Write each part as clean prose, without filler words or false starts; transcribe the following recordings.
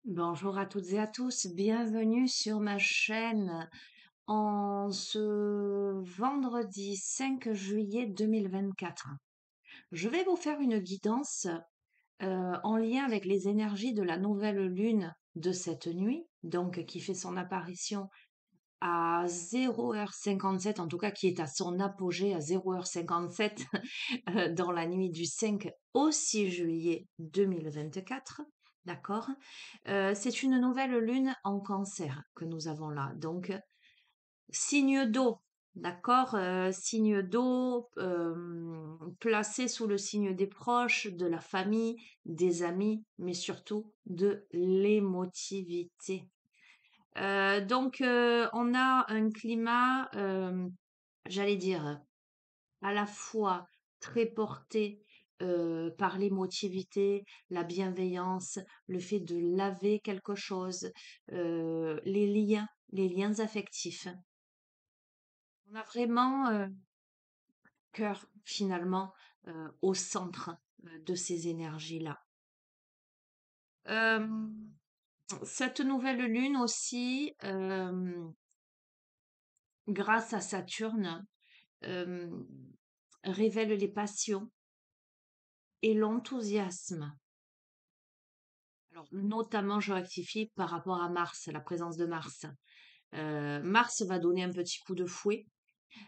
Bonjour à toutes et à tous, bienvenue sur ma chaîne en ce vendredi 5 juillet 2024. Je vais vous faire une guidance en lien avec les énergies de la nouvelle lune de cette nuit, donc qui fait son apparition à 0h57, en tout cas qui est à son apogée à 0h57 dans la nuit du 5 au 6 juillet 2024. D'accord. C'est une nouvelle lune en cancer que nous avons là. Donc, signe d'eau, d'accord. Signe d'eau placé sous le signe des proches, de la famille, des amis, mais surtout de l'émotivité. Donc, on a un climat, j'allais dire, à la fois très porté par l'émotivité, la bienveillance, le fait de laver quelque chose, les liens affectifs. On a vraiment cœur finalement au centre de ces énergies-là. Euh, cette nouvelle lune aussi, grâce à Saturne, euh, révèle les passions et l'enthousiasme. Alors, notamment, je rectifie par rapport à Mars, la présence de Mars. Mars va donner un petit coup de fouet.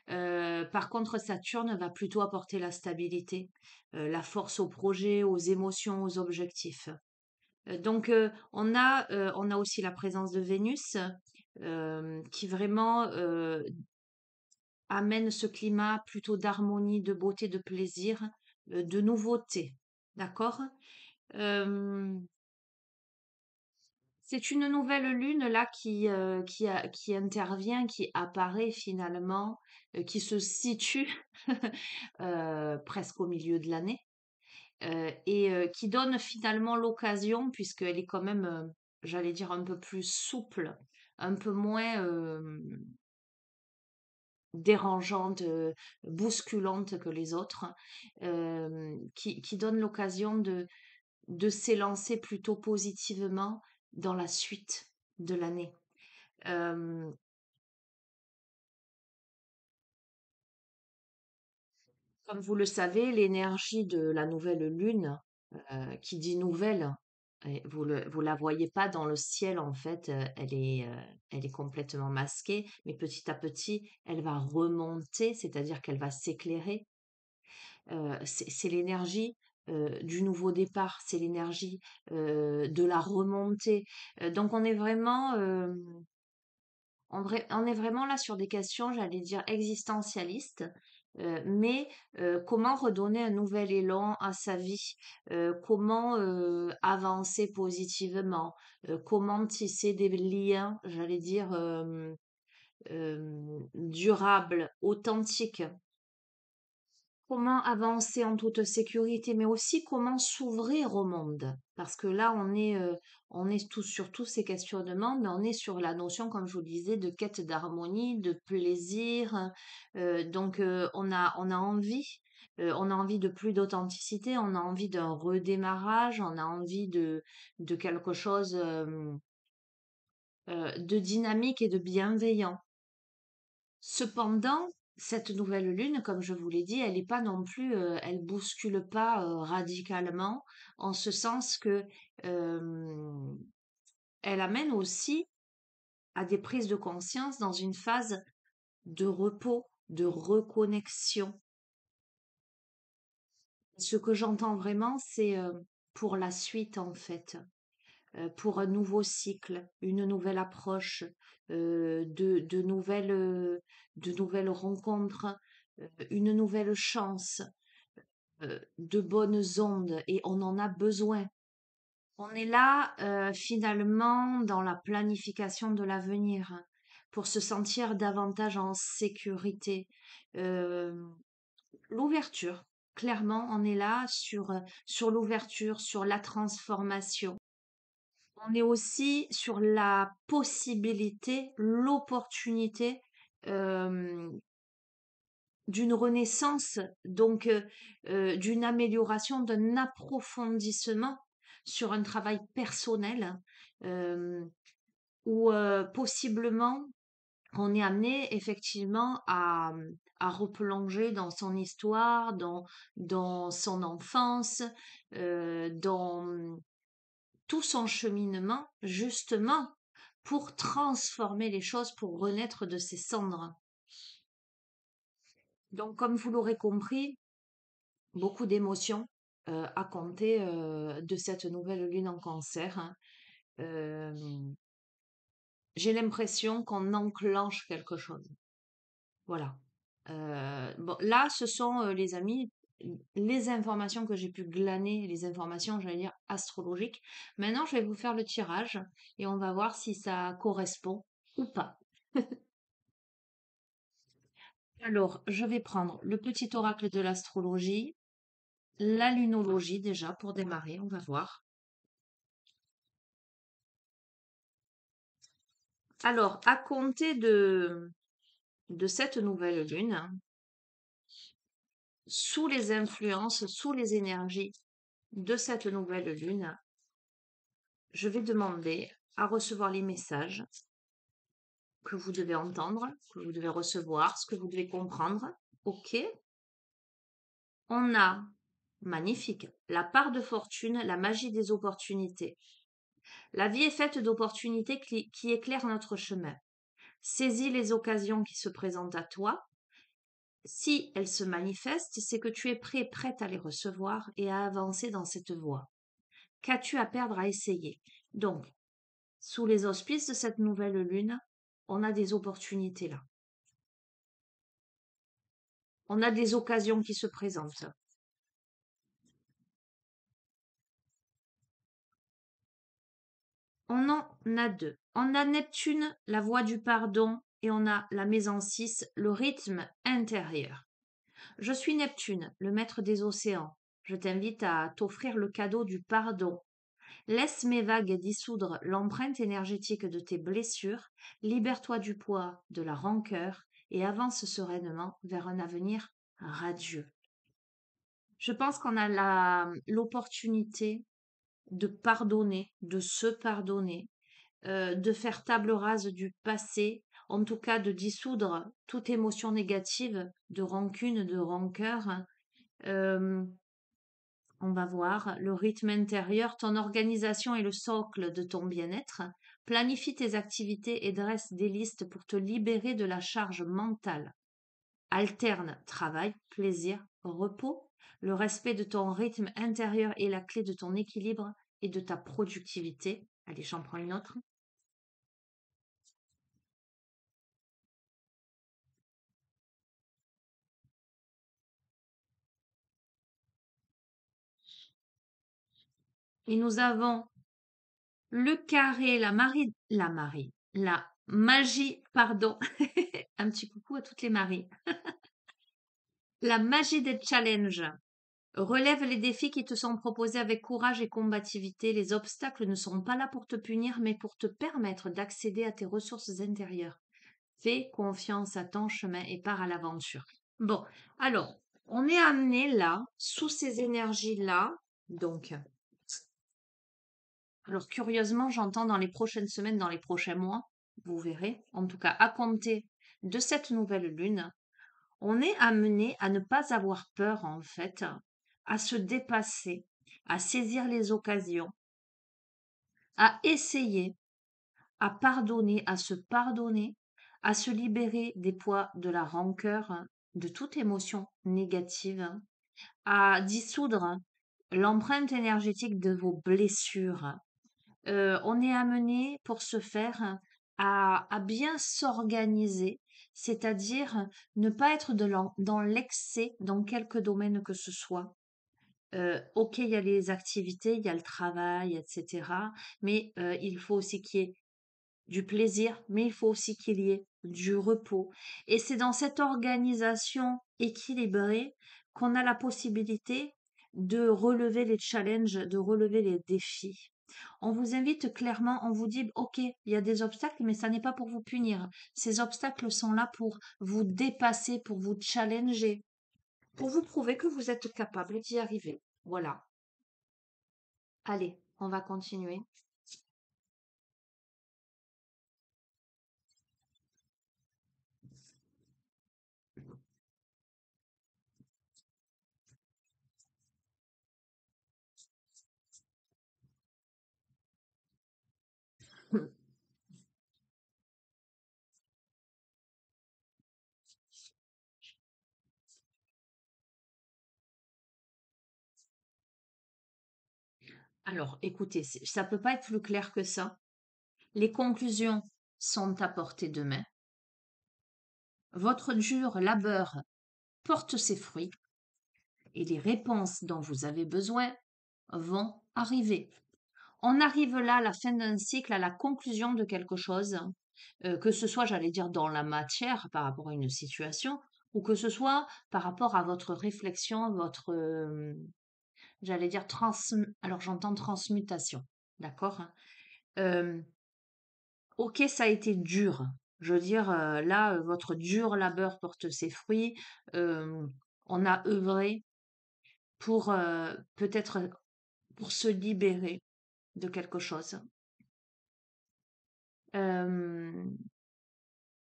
Par contre, Saturne va plutôt apporter la stabilité, la force au projet, aux émotions, aux objectifs. Donc, on a aussi la présence de Vénus qui vraiment amène ce climat plutôt d'harmonie, de beauté, de plaisir, de nouveauté. D'accord. Euh, C'est une nouvelle lune là qui intervient, qui apparaît finalement, qui se situe presque au milieu de l'année et qui donne finalement l'occasion, puisqu'elle est quand même, j'allais dire, un peu plus souple, un peu moins dérangeante, bousculante que les autres, qui donne l'occasion de s'élancer plutôt positivement dans la suite de l'année. Euh, Comme vous le savez, l'énergie de la nouvelle lune, qui dit nouvelle, vous la voyez pas dans le ciel en fait, elle est complètement masquée, mais petit à petit, elle va remonter, c'est-à-dire qu'elle va s'éclairer. C'est l'énergie du nouveau départ, c'est l'énergie de la remontée. Donc on est vraiment, on est vraiment là sur des questions, j'allais dire, existentialistes, mais comment redonner un nouvel élan à sa vie, comment avancer positivement, comment tisser des liens, j'allais dire, durables, authentiques. Comment avancer en toute sécurité, mais aussi comment s'ouvrir au monde. Parce que là, on est tous sur tous ces questionnements, mais on est sur la notion, comme je vous le disais, de quête d'harmonie, de plaisir. Donc, on a envie de plus d'authenticité, on a envie d'un redémarrage, on a envie de quelque chose de dynamique et de bienveillant. Cependant, cette nouvelle lune, comme je vous l'ai dit, elle n'est pas non plus, elle bouscule pas radicalement, en ce sens que euh, elle amène aussi à des prises de conscience dans une phase de repos, de reconnexion. Ce que j'entends vraiment, c'est pour la suite en fait, pour un nouveau cycle, une nouvelle approche, de nouvelles rencontres, une nouvelle chance, de bonnes ondes, et on en a besoin. On est là finalement dans la planification de l'avenir pour se sentir davantage en sécurité. Euh, L'ouverture, clairement, on est là sur l'ouverture, sur la transformation. On est aussi sur la possibilité, l'opportunité euh, d'une renaissance, donc d'une amélioration, d'un approfondissement sur un travail personnel, euh, où possiblement on est amené effectivement à replonger dans son histoire, dans son enfance, dans tout son cheminement, justement pour transformer les choses, pour renaître de ses cendres. Donc, comme vous l'aurez compris, beaucoup d'émotions à compter de cette nouvelle lune en cancer, hein. Euh, j'ai l'impression qu'on enclenche quelque chose. Voilà. Bon, là, ce sont, les amis, les informations que j'ai pu glaner, les informations, j'allais dire, astrologiques. Maintenant, je vais vous faire le tirage et on va voir si ça correspond ou pas. Alors, je vais prendre le petit oracle de l'astrologie, la lunologie déjà pour démarrer, on va voir. Alors, à compter de cette nouvelle lune, sous les influences, sous les énergies de cette nouvelle lune, je vais demander à recevoir les messages que vous devez entendre, que vous devez recevoir, ce que vous devez comprendre. OK. On a, magnifique, la part de fortune, la magie des opportunités. La vie est faite d'opportunités qui éclairent notre chemin. Saisis les occasions qui se présentent à toi. Si elles se manifestent, c'est que tu es prêt, prête à les recevoir et à avancer dans cette voie. Qu'as-tu à perdre à essayer? Donc, sous les auspices de cette nouvelle lune, on a des opportunités là. On a des occasions qui se présentent. On en a deux. On a Neptune, la voie du pardon, et on a la maison 6, le rythme intérieur. Je suis Neptune, le maître des océans. Je t'invite à t'offrir le cadeau du pardon. Laisse mes vagues dissoudre l'empreinte énergétique de tes blessures, libère-toi du poids de la rancœur et avance sereinement vers un avenir radieux. Je pense qu'on a l'opportunité de pardonner, de se pardonner, de faire table rase du passé, en tout cas de dissoudre toute émotion négative, de rancune, de rancœur. Euh, on va voir le rythme intérieur, ton organisation est le socle de ton bien-être. Planifie tes activités et dresse des listes pour te libérer de la charge mentale. Alterne travail, plaisir, repos. Le respect de ton rythme intérieur est la clé de ton équilibre et de ta productivité. Allez, j'en prends une autre. Et nous avons le carré, la magie, pardon. Un petit coucou à toutes les maries. La magie des challenges. Relève les défis qui te sont proposés avec courage et combativité. Les obstacles ne sont pas là pour te punir, mais pour te permettre d'accéder à tes ressources intérieures. Fais confiance à ton chemin et pars à l'aventure. Bon, alors, on est amené là, sous ces énergies-là. Donc, alors curieusement, j'entends dans les prochaines semaines, dans les prochains mois, vous verrez, en tout cas à compter de cette nouvelle lune, on est amené à ne pas avoir peur en fait, à se dépasser, à saisir les occasions, à essayer, à pardonner, à à se libérer des poids de la rancœur, de toute émotion négative, à dissoudre l'empreinte énergétique de vos blessures. On est amené pour ce faire à bien s'organiser, c'est-à-dire ne pas être dans l'excès dans quelque domaine que ce soit. Ok, il y a les activités, il y a le travail, etc. Mais il faut aussi qu'il y ait du plaisir, mais il faut aussi qu'il y ait du repos. Et c'est dans cette organisation équilibrée qu'on a la possibilité de relever les challenges, de relever les défis. On vous invite clairement, on vous dit, OK, il y a des obstacles, mais ça n'est pas pour vous punir. Ces obstacles sont là pour vous dépasser, pour vous challenger, pour vous prouver que vous êtes capable d'y arriver. Voilà. Allez, On va continuer. Alors, écoutez, ça peut pas être plus clair que ça. Les conclusions sont à portée de main. Votre dur labeur porte ses fruits et les réponses dont vous avez besoin vont arriver. On arrive là à la fin d'un cycle, à la conclusion de quelque chose, que ce soit, j'allais dire, dans la matière par rapport à une situation, ou que ce soit par rapport à votre réflexion, votre, j'allais dire, alors j'entends transmutation, d'accord? Euh, ok, ça a été dur. Je veux dire, là, votre dur labeur porte ses fruits. Euh, on a œuvré pour peut-être pour se libérer de quelque chose, euh,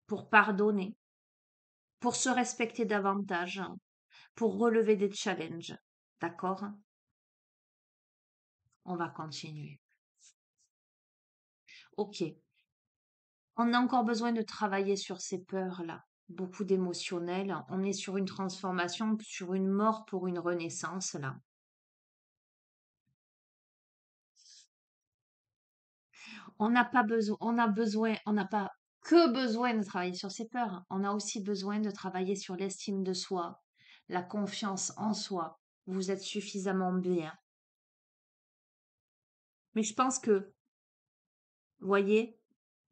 pour pardonner, pour se respecter davantage, pour relever des challenges. D'accord? On va continuer. Ok. On a encore besoin de travailler sur ces peurs-là. Beaucoup d'émotionnel. On est sur une transformation, sur une mort pour une renaissance, là. On n'a pas besoin, on n'a pas que besoin de travailler sur ses peurs. On a aussi besoin de travailler sur l'estime de soi, la confiance en soi. Vous êtes suffisamment bien. Mais je pense que, voyez,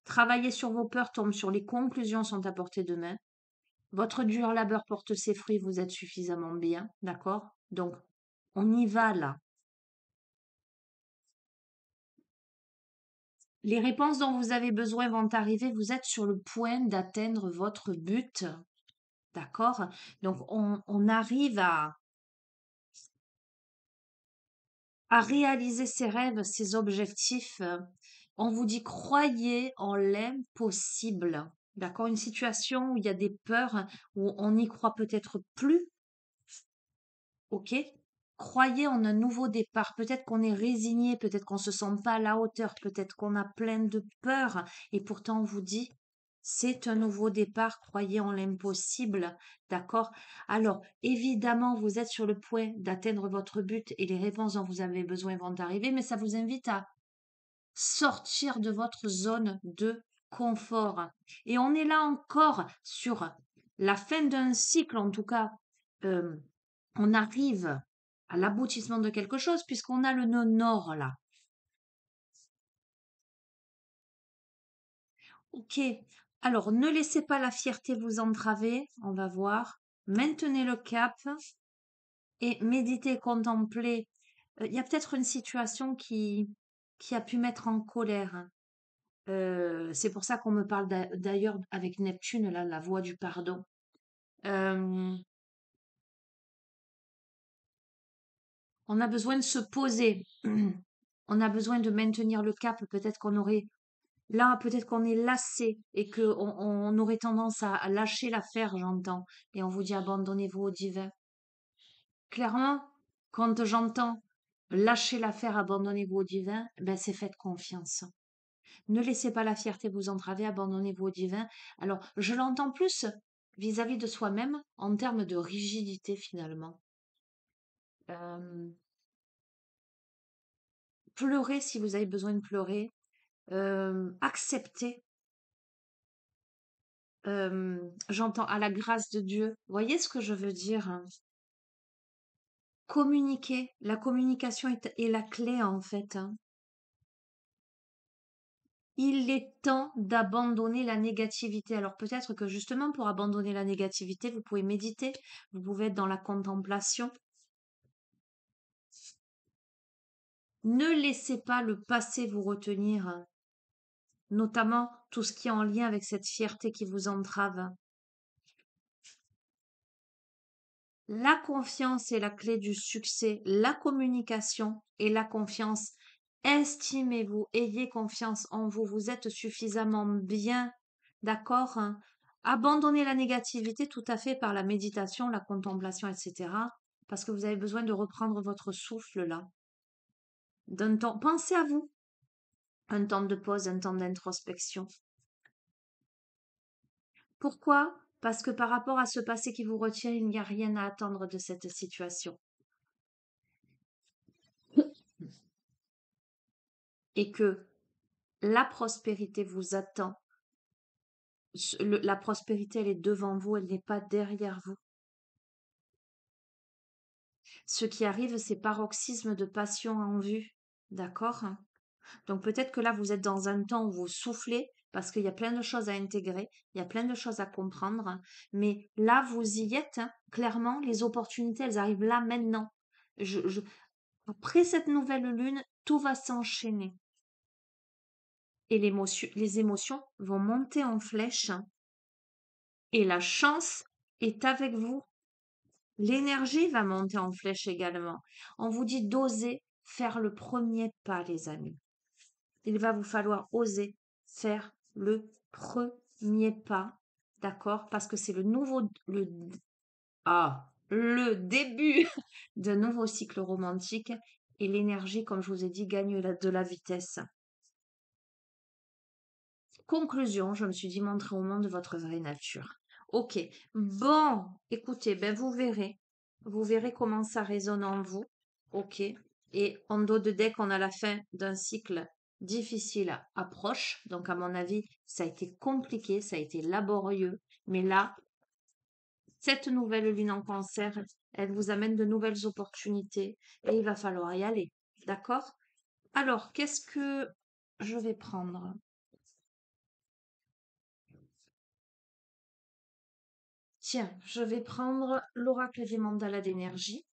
travailler sur vos peurs tombe sur les conclusions sont à portée de main. Votre dur labeur porte ses fruits, vous êtes suffisamment bien, d'accord? Donc, on y va là. Les réponses dont vous avez besoin vont arriver, vous êtes sur le point d'atteindre votre but, d'accord? Donc, on arrive à réaliser ses rêves, ses objectifs. On vous dit croyez en l'impossible. D'accord? Une situation où il y a des peurs, où on n'y croit peut-être plus. Ok? Croyez en un nouveau départ. Peut-être qu'on est résigné, peut-être qu'on se sent pas à la hauteur, peut-être qu'on a plein de peurs. Et pourtant, on vous dit, c'est un nouveau départ. Croyez en l'impossible. D'accord? Alors, évidemment, vous êtes sur le point d'atteindre votre but et les réponses dont vous avez besoin vont arriver, mais ça vous invite à sortir de votre zone de confort. Et on est là encore sur la fin d'un cycle, en tout cas, euh, on arrive à l'aboutissement de quelque chose puisqu'on a le nœud nord là. Ok, alors ne laissez pas la fierté vous entraver, on va voir. Maintenez le cap et méditez, contemplez. Il y a peut-être une situation qui a pu mettre en colère. C'est pour ça qu'on me parle d'ailleurs avec Neptune, là, la voie du pardon. Euh, on a besoin de se poser. On a besoin de maintenir le cap. Peut-être qu'on aurait là, peut-être qu'on est lassé et que on aurait tendance à lâcher l'affaire, j'entends. Et on vous dit abandonnez-vous au divin. Clairement, quand j'entends lâcher l'affaire, abandonnez-vous au divin, ben c'est faites confiance. Ne laissez pas la fierté vous entraver, abandonnez-vous au divin. Alors, je l'entends plus vis-à-vis de soi-même en termes de rigidité finalement. Euh, pleurez si vous avez besoin de pleurer. Acceptez. J'entends à la grâce de Dieu. Vous voyez ce que je veux dire, hein? Communiquer. La communication est la clé en fait, hein. Il est temps d'abandonner la négativité. Alors peut-être que justement pour abandonner la négativité, vous pouvez méditer, vous pouvez être dans la contemplation. Ne laissez pas le passé vous retenir, notamment tout ce qui est en lien avec cette fierté qui vous entrave. La confiance est la clé du succès, la communication et la confiance Estimez-vous, ayez confiance en vous, vous êtes suffisamment bien, d'accord? Hein. Abandonnez la négativité tout à fait par la méditation, la contemplation, etc. Parce que vous avez besoin de reprendre votre souffle là. D'un temps, pensez à vous, un temps de pause, un temps d'introspection. Pourquoi? Parce que par rapport à ce passé qui vous retient, il n'y a rien à attendre de cette situation. Et que la prospérité vous attend. La prospérité, elle est devant vous, elle n'est pas derrière vous. Ce qui arrive, c'est paroxysme de passion en vue. D'accord? Donc peut-être que là, vous êtes dans un temps où vous soufflez parce qu'il y a plein de choses à intégrer, il y a plein de choses à comprendre. Mais là, vous y êtes. Hein. Clairement, les opportunités, elles arrivent là maintenant. Après cette nouvelle lune, tout va s'enchaîner. Et les émotions vont monter en flèche. Hein. Et la chance est avec vous. L'énergie va monter en flèche également. On vous dit d'oser faire le premier pas, les amis. Il va vous falloir oser faire le premier pas, d'accord? Parce que c'est le début d'un nouveau cycle romantique et l'énergie, comme je vous ai dit, gagne de la vitesse. Conclusion, je me suis dit montrer au monde votre vraie nature. Ok, bon, écoutez, ben vous verrez comment ça résonne en vous. Ok, et en dos de deck, on a la fin d'un cycle difficile approche. Donc, à mon avis, ça a été compliqué, ça a été laborieux. Mais là, cette nouvelle lune en cancer, elle vous amène de nouvelles opportunités et il va falloir y aller. D'accord? Alors, qu'est-ce que je vais prendre? Tiens, je vais prendre l'oracle des mandalas d'énergie.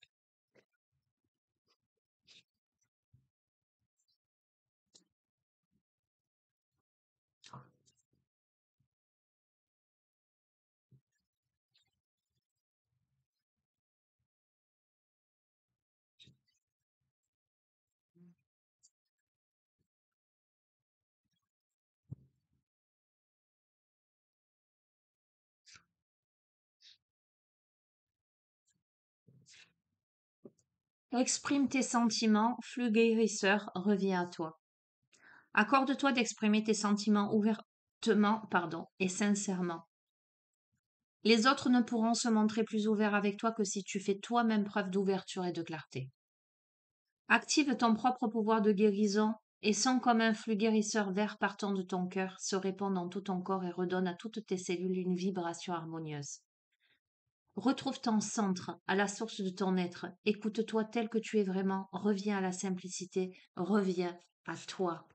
Exprime tes sentiments, flux guérisseur revient à toi. Accorde-toi d'exprimer tes sentiments ouvertement, et sincèrement. Les autres ne pourront se montrer plus ouverts avec toi que si tu fais toi-même preuve d'ouverture et de clarté. Active ton propre pouvoir de guérison et sens comme un flux guérisseur vert partant de ton cœur se répand dans tout ton corps et redonne à toutes tes cellules une vibration harmonieuse. Retrouve ton centre, à la source de ton être. Écoute-toi tel que tu es vraiment. Reviens à la simplicité. Reviens à toi.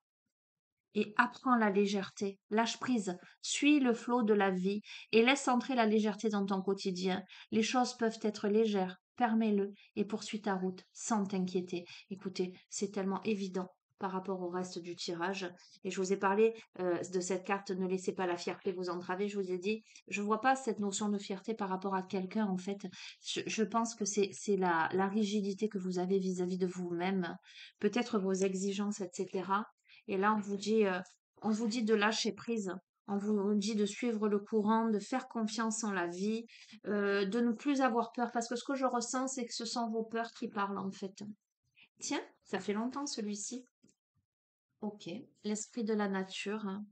Et apprends la légèreté. Lâche prise. Suis le flot de la vie et laisse entrer la légèreté dans ton quotidien. Les choses peuvent être légères. Permets-le et poursuis ta route sans t'inquiéter. Écoutez, c'est tellement évident par rapport au reste du tirage. Et je vous ai parlé de cette carte Ne laissez pas la fierté vous entraver. Je vous ai dit, je ne vois pas cette notion de fierté par rapport à quelqu'un, en fait. Je pense que c'est la rigidité que vous avez vis-à-vis de vous-même, peut-être vos exigences, etc. Et là, on vous dit de lâcher prise. On vous dit de suivre le courant, de faire confiance en la vie, de ne plus avoir peur. Parce que ce que je ressens, c'est que ce sont vos peurs qui parlent, en fait. Tiens, ça fait longtemps celui-ci. Ok, l'esprit de la nature. Hein.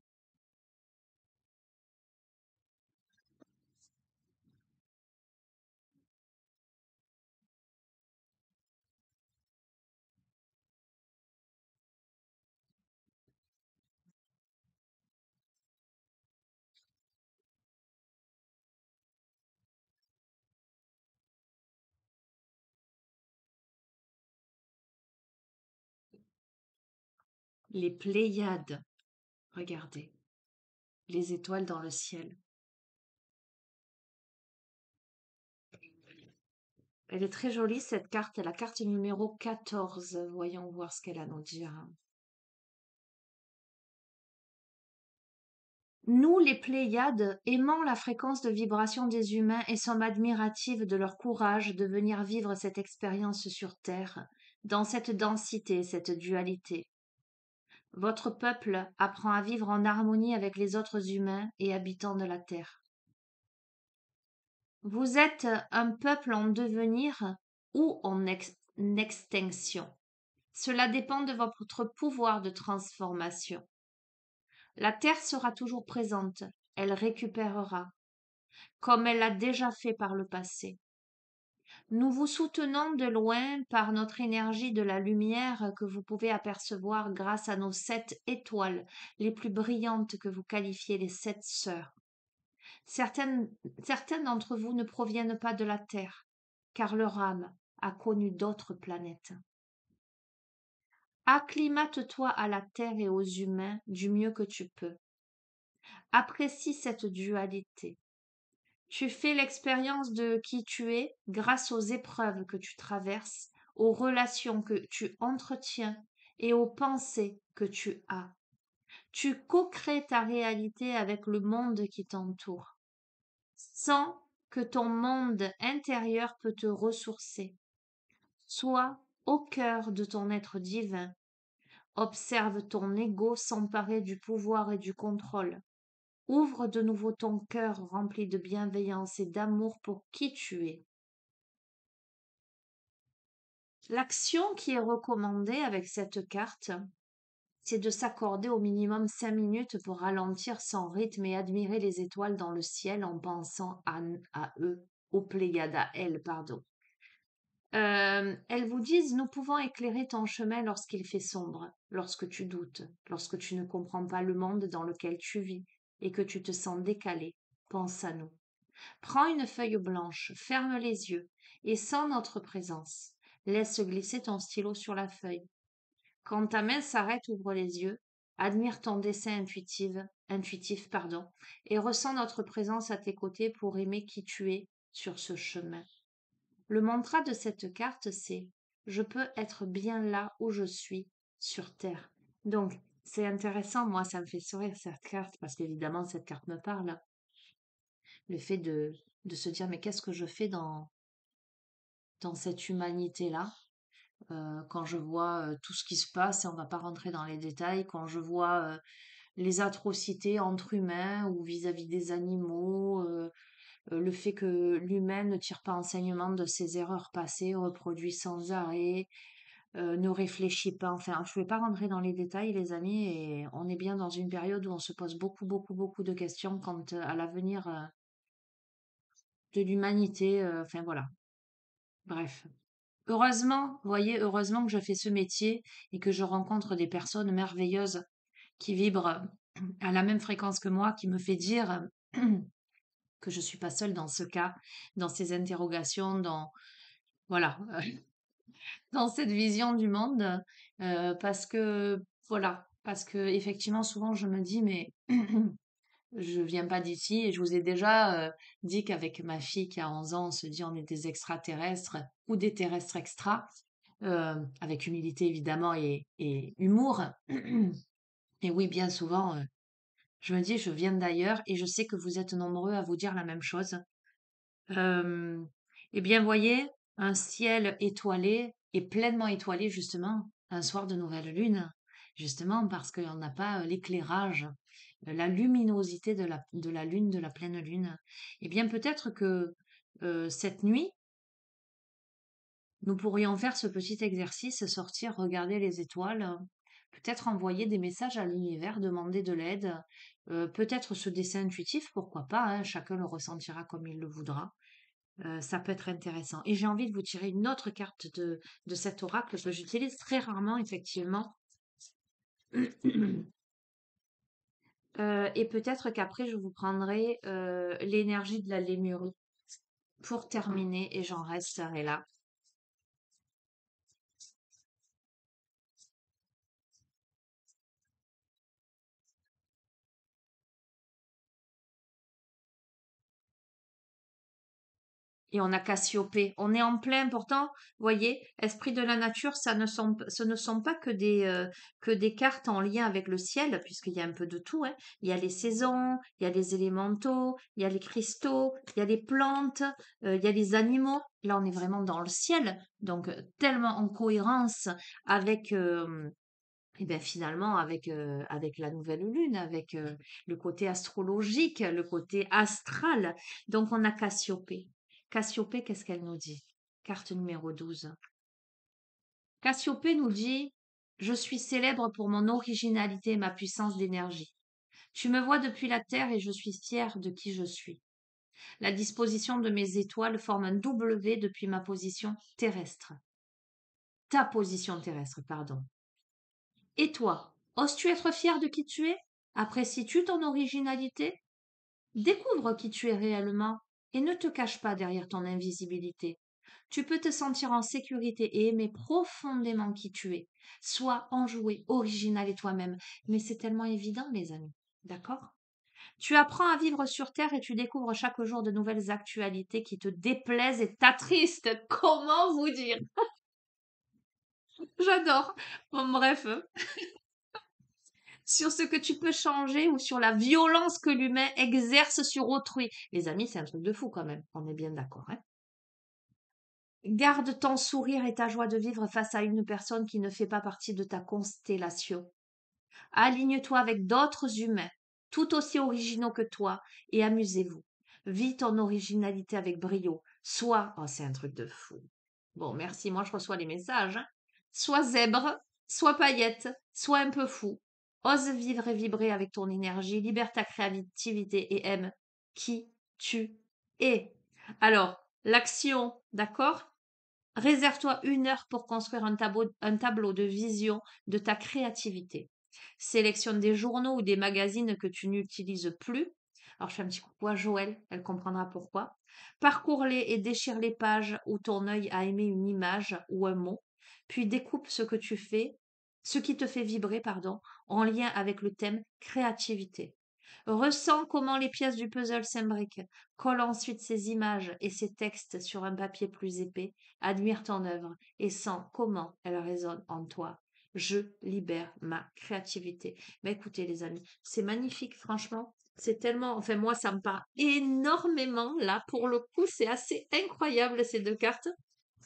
Les Pléiades. Regardez, les étoiles dans le ciel. Elle est très jolie, cette carte. La carte numéro 14. Voyons voir ce qu'elle a à nous dire. Nous, les Pléiades, aimons la fréquence de vibration des humains et sommes admiratives de leur courage de venir vivre cette expérience sur Terre, dans cette densité, cette dualité. Votre peuple apprend à vivre en harmonie avec les autres humains et habitants de la Terre. Vous êtes un peuple en devenir ou en extinction. Cela dépend de votre pouvoir de transformation. La Terre sera toujours présente, elle récupérera, comme elle l'a déjà fait par le passé. Nous vous soutenons de loin par notre énergie de la lumière que vous pouvez apercevoir grâce à nos 7 étoiles, les plus brillantes que vous qualifiez les 7 sœurs. Certaines, certaines d'entre vous ne proviennent pas de la Terre, car leur âme a connu d'autres planètes. Acclimate-toi à la Terre et aux humains du mieux que tu peux. Apprécie cette dualité. Tu fais l'expérience de qui tu es grâce aux épreuves que tu traverses, aux relations que tu entretiens et aux pensées que tu as. Tu co-crées ta réalité avec le monde qui t'entoure. Sens que ton monde intérieur peut te ressourcer. Sois au cœur de ton être divin. Observe ton ego s'emparer du pouvoir et du contrôle. Ouvre de nouveau ton cœur rempli de bienveillance et d'amour pour qui tu es. L'action qui est recommandée avec cette carte, c'est de s'accorder au minimum 5 minutes pour ralentir son rythme et admirer les étoiles dans le ciel en pensant à eux, aux Pléiades, à elles, pardon. Elles vous disent, nous pouvons éclairer ton chemin lorsqu'il fait sombre, lorsque tu doutes, lorsque tu ne comprends pas le monde dans lequel tu vis et que tu te sens décalé. Pense à nous. Prends une feuille blanche, ferme les yeux et sens notre présence. Laisse glisser ton stylo sur la feuille. Quand ta main s'arrête, ouvre les yeux, admire ton dessin intuitif, et ressens notre présence à tes côtés pour aimer qui tu es sur ce chemin. Le mantra de cette carte, c'est je peux être bien là où je suis sur Terre. Donc, c'est intéressant, moi, ça me fait sourire cette carte, parce qu'évidemment, cette carte me parle. Le fait de se dire, mais qu'est-ce que je fais dans cette humanité-là? Quand je vois tout ce qui se passe, et on ne va pas rentrer dans les détails, quand je vois les atrocités entre humains ou vis-à-vis des animaux, le fait que l'humain ne tire pas enseignement de ses erreurs passées, reproduit sans arrêt, ne réfléchit pas. Enfin, je ne vais pas rentrer dans les détails, les amis, et on est bien dans une période où on se pose beaucoup, beaucoup, beaucoup de questions quant à l'avenir de l'humanité. Enfin, voilà. Bref. Heureusement, vous voyez, heureusement que je fais ce métier et que je rencontre des personnes merveilleuses qui vibrent à la même fréquence que moi, qui me fait dire que je suis pas seule dans ce cas, dans ces interrogations, voilà, dans cette vision du monde, parce que voilà, parce que effectivement souvent je me dis mais je viens pas d'ici et je vous ai déjà dit qu'avec ma fille qui a 11 ans, on se dit on est des extraterrestres ou des terrestres extra, avec humilité évidemment et humour. Et oui, bien souvent, je me dis je viens d'ailleurs et je sais que vous êtes nombreux à vous dire la même chose. Hem, eh bien, voyez, un ciel étoilé et pleinement étoilé, justement, un soir de nouvelle lune, justement parce qu'on n'a pas l'éclairage, la luminosité de la lune, de la pleine lune. Eh bien, peut-être que cette nuit, nous pourrions faire ce petit exercice, sortir, regarder les étoiles, peut-être envoyer des messages à l'univers, demander de l'aide, peut-être ce dessin intuitif, pourquoi pas, hein, chacun le ressentira comme il le voudra. Ça peut être intéressant. Et j'ai envie de vous tirer une autre carte de cet oracle que j'utilise très rarement, effectivement. Et peut-être qu'après, je vous prendrai l'énergie de la lémurie pour terminer et j'en resterai là. Et on a Cassiopée. On est en plein, pourtant, voyez, esprit de la nature, ce ne sont pas que des cartes en lien avec le ciel, puisqu'il y a un peu de tout, hein. Il y a les saisons, il y a les élémentaux, il y a les cristaux, il y a les plantes, il y a les animaux. Là, on est vraiment dans le ciel, donc tellement en cohérence avec, Et bien finalement, avec la nouvelle lune, avec le côté astrologique, le côté astral, donc on a Cassiopée. Cassiopée, qu'est-ce qu'elle nous dit? Carte numéro 12. Cassiopée nous dit, je suis célèbre pour mon originalité et ma puissance d'énergie. Tu me vois depuis la Terre et je suis fière de qui je suis. La disposition de mes étoiles forme un W depuis ma position terrestre. Ta position terrestre, pardon. Et toi, oses-tu être fier de qui tu es? Apprécies-tu ton originalité? Découvre qui tu es réellement et ne te cache pas derrière ton invisibilité. Tu peux te sentir en sécurité et aimer profondément qui tu es. Sois enjoué, original et toi-même. Mais c'est tellement évident, les amis. D'accord? Tu apprends à vivre sur Terre et tu découvres chaque jour de nouvelles actualités qui te déplaisent et t'attristent. Comment vous dire? J'adore. Bon, bref, sur ce que tu peux changer ou sur la violence que l'humain exerce sur autrui. Les amis, c'est un truc de fou quand même. On est bien d'accord, hein? Garde ton sourire et ta joie de vivre face à une personne qui ne fait pas partie de ta constellation. Aligne-toi avec d'autres humains, tout aussi originaux que toi, et amusez-vous. Vis ton originalité avec brio. Sois, oh, c'est un truc de fou. Bon, merci, moi je reçois les messages, hein. Sois zèbre, sois paillette, sois un peu fou. Ose vivre et vibrer avec ton énergie, libère ta créativité et aime qui tu es. Alors, l'action, d'accord? Réserve-toi 1 heure pour construire un tableau de vision de ta créativité. Sélectionne des journaux ou des magazines que tu n'utilises plus. Alors, je fais un petit coucou à Joël, elle comprendra pourquoi. Parcours-les et déchire les pages où ton œil a aimé une image ou un mot. Puis découpe ce que tu fais, ce qui te fait vibrer, pardon, en lien avec le thème créativité. Ressens comment les pièces du puzzle s'imbriquent. Colle ensuite ces images et ces textes sur un papier plus épais. Admire ton œuvre et sens comment elle résonne en toi. Je libère ma créativité. Mais écoutez, les amis, c'est magnifique, franchement. C'est tellement, enfin, moi, ça me parle énormément. Là, pour le coup, c'est assez incroyable, ces 2 cartes.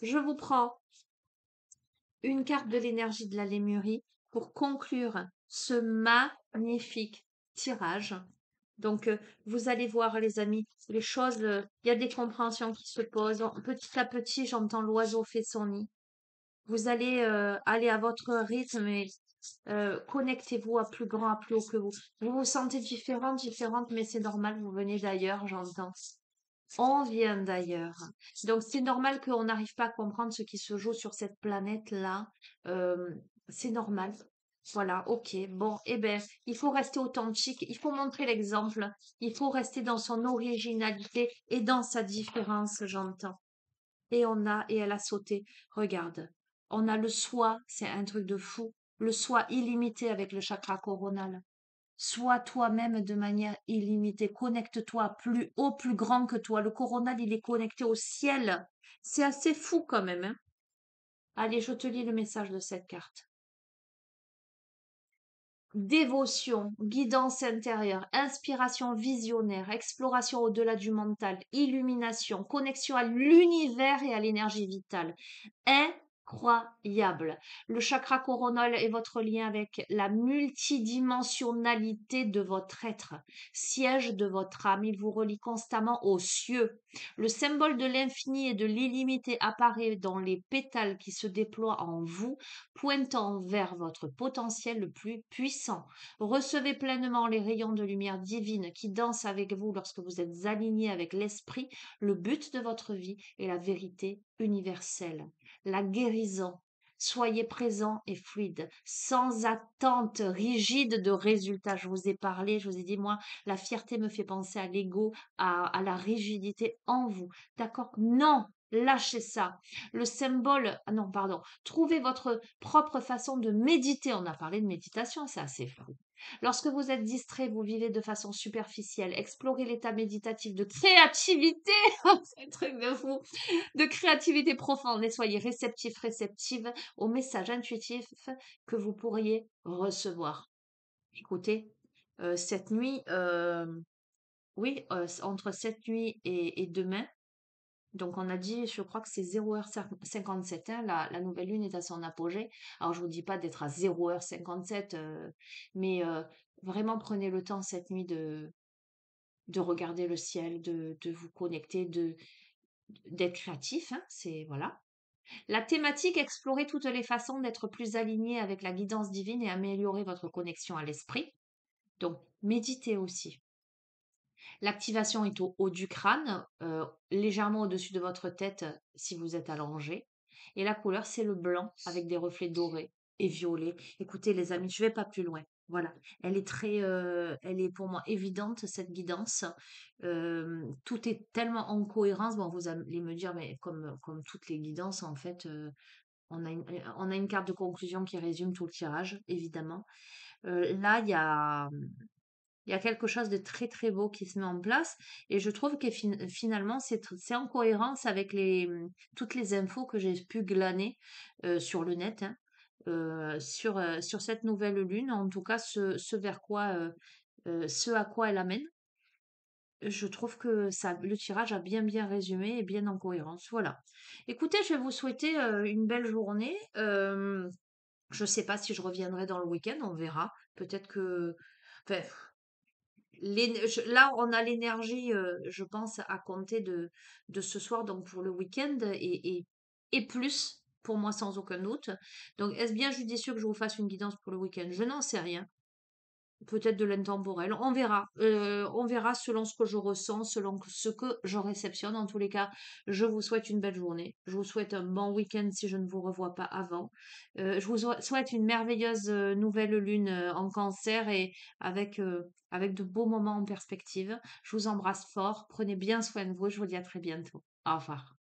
Je vous prends une carte de l'énergie de la Lémurie pour conclure ce magnifique tirage. Donc, vous allez voir, les amis, les choses, il y a des compréhensions qui se posent. Petit à petit, j'entends l'oiseau fait son nid. Vous allez aller à votre rythme et connectez-vous à plus grand, à plus haut que vous. Vous vous sentez différente, mais c'est normal, vous venez d'ailleurs, j'entends. On vient d'ailleurs. Donc, c'est normal qu'on n'arrive pas à comprendre ce qui se joue sur cette planète-là. Euh, c'est normal. Voilà, ok. Bon, eh ben, il faut rester authentique, il faut montrer l'exemple, il faut rester dans son originalité et dans sa différence, j'entends. Et elle a sauté. Regarde, on a le soi, c'est un truc de fou. Le soi illimité avec le chakra coronal. Sois toi-même de manière illimitée. Connecte-toi plus haut, plus grand que toi. Le coronal, il est connecté au ciel. C'est assez fou quand même, hein. Allez, je te lis le message de cette carte. Dévotion, guidance intérieure, inspiration visionnaire, exploration au-delà du mental, illumination, connexion à l'univers et à l'énergie vitale. Incroyable. Le chakra coronal est votre lien avec la multidimensionnalité de votre être, siège de votre âme. Il vous relie constamment aux cieux. Le symbole de l'infini et de l'illimité apparaît dans les pétales qui se déploient en vous, pointant vers votre potentiel le plus puissant. Recevez pleinement les rayons de lumière divine qui dansent avec vous lorsque vous êtes aligné avec l'esprit, le but de votre vie et la vérité universelle. La guérison. Soyez présent et fluide, sans attente rigide de résultats. Je vous ai parlé, je vous ai dit, moi, la fierté me fait penser à l'ego, à la rigidité en vous. D'accord? Non, lâchez ça. Le symbole, ah non, pardon, trouvez votre propre façon de méditer. On a parlé de méditation, c'est assez fou. Lorsque vous êtes distrait, vous vivez de façon superficielle. Explorez l'état méditatif de créativité. C'est un truc de fou. De créativité profonde et soyez réceptif, réceptive aux messages intuitifs que vous pourriez recevoir. Écoutez, cette nuit, oui, entre cette nuit et demain, Donc on a dit, je crois que c'est 0h57, hein, la nouvelle lune est à son apogée. Alors je vous dis pas d'être à 0h57, mais vraiment prenez le temps cette nuit de regarder le ciel, de vous connecter, d'être créatif, hein, c'est voilà. La thématique, explorer toutes les façons d'être plus aligné avec la guidance divine et améliorer votre connexion à l'esprit. Donc méditez aussi. L'activation est au haut du crâne, légèrement au-dessus de votre tête si vous êtes allongé. Et la couleur, c'est le blanc avec des reflets dorés et violets. Écoutez, les amis, je vais pas plus loin. Voilà, elle est pour moi évidente cette guidance. Tout est tellement en cohérence. Bon, vous allez me dire, mais comme toutes les guidances, en fait, on a une carte de conclusion qui résume tout le tirage, évidemment. Là, il y a quelque chose de très très beau qui se met en place et je trouve que finalement c'est en cohérence avec toutes les infos que j'ai pu glaner sur le net, hein, sur cette nouvelle lune, en tout cas ce à quoi elle amène. Je trouve que le tirage a bien résumé et bien en cohérence. Voilà. Écoutez, je vais vous souhaiter une belle journée. Je ne sais pas si je reviendrai dans le week-end, on verra. Peut-être que, enfin, là, on a l'énergie, je pense, à compter de ce soir, donc pour le week-end, et plus, pour moi, sans aucun doute. Donc, est-ce bien judicieux que je vous fasse une guidance pour le week-end? Je n'en sais rien. Peut-être de l'intemporel. On verra. On verra selon ce que je ressens, selon ce que je réceptionne. En tous les cas, je vous souhaite une belle journée. Je vous souhaite un bon week-end si je ne vous revois pas avant. Je vous souhaite une merveilleuse nouvelle lune en cancer et avec de beaux moments en perspective. Je vous embrasse fort. Prenez bien soin de vous. Je vous dis à très bientôt. Au revoir.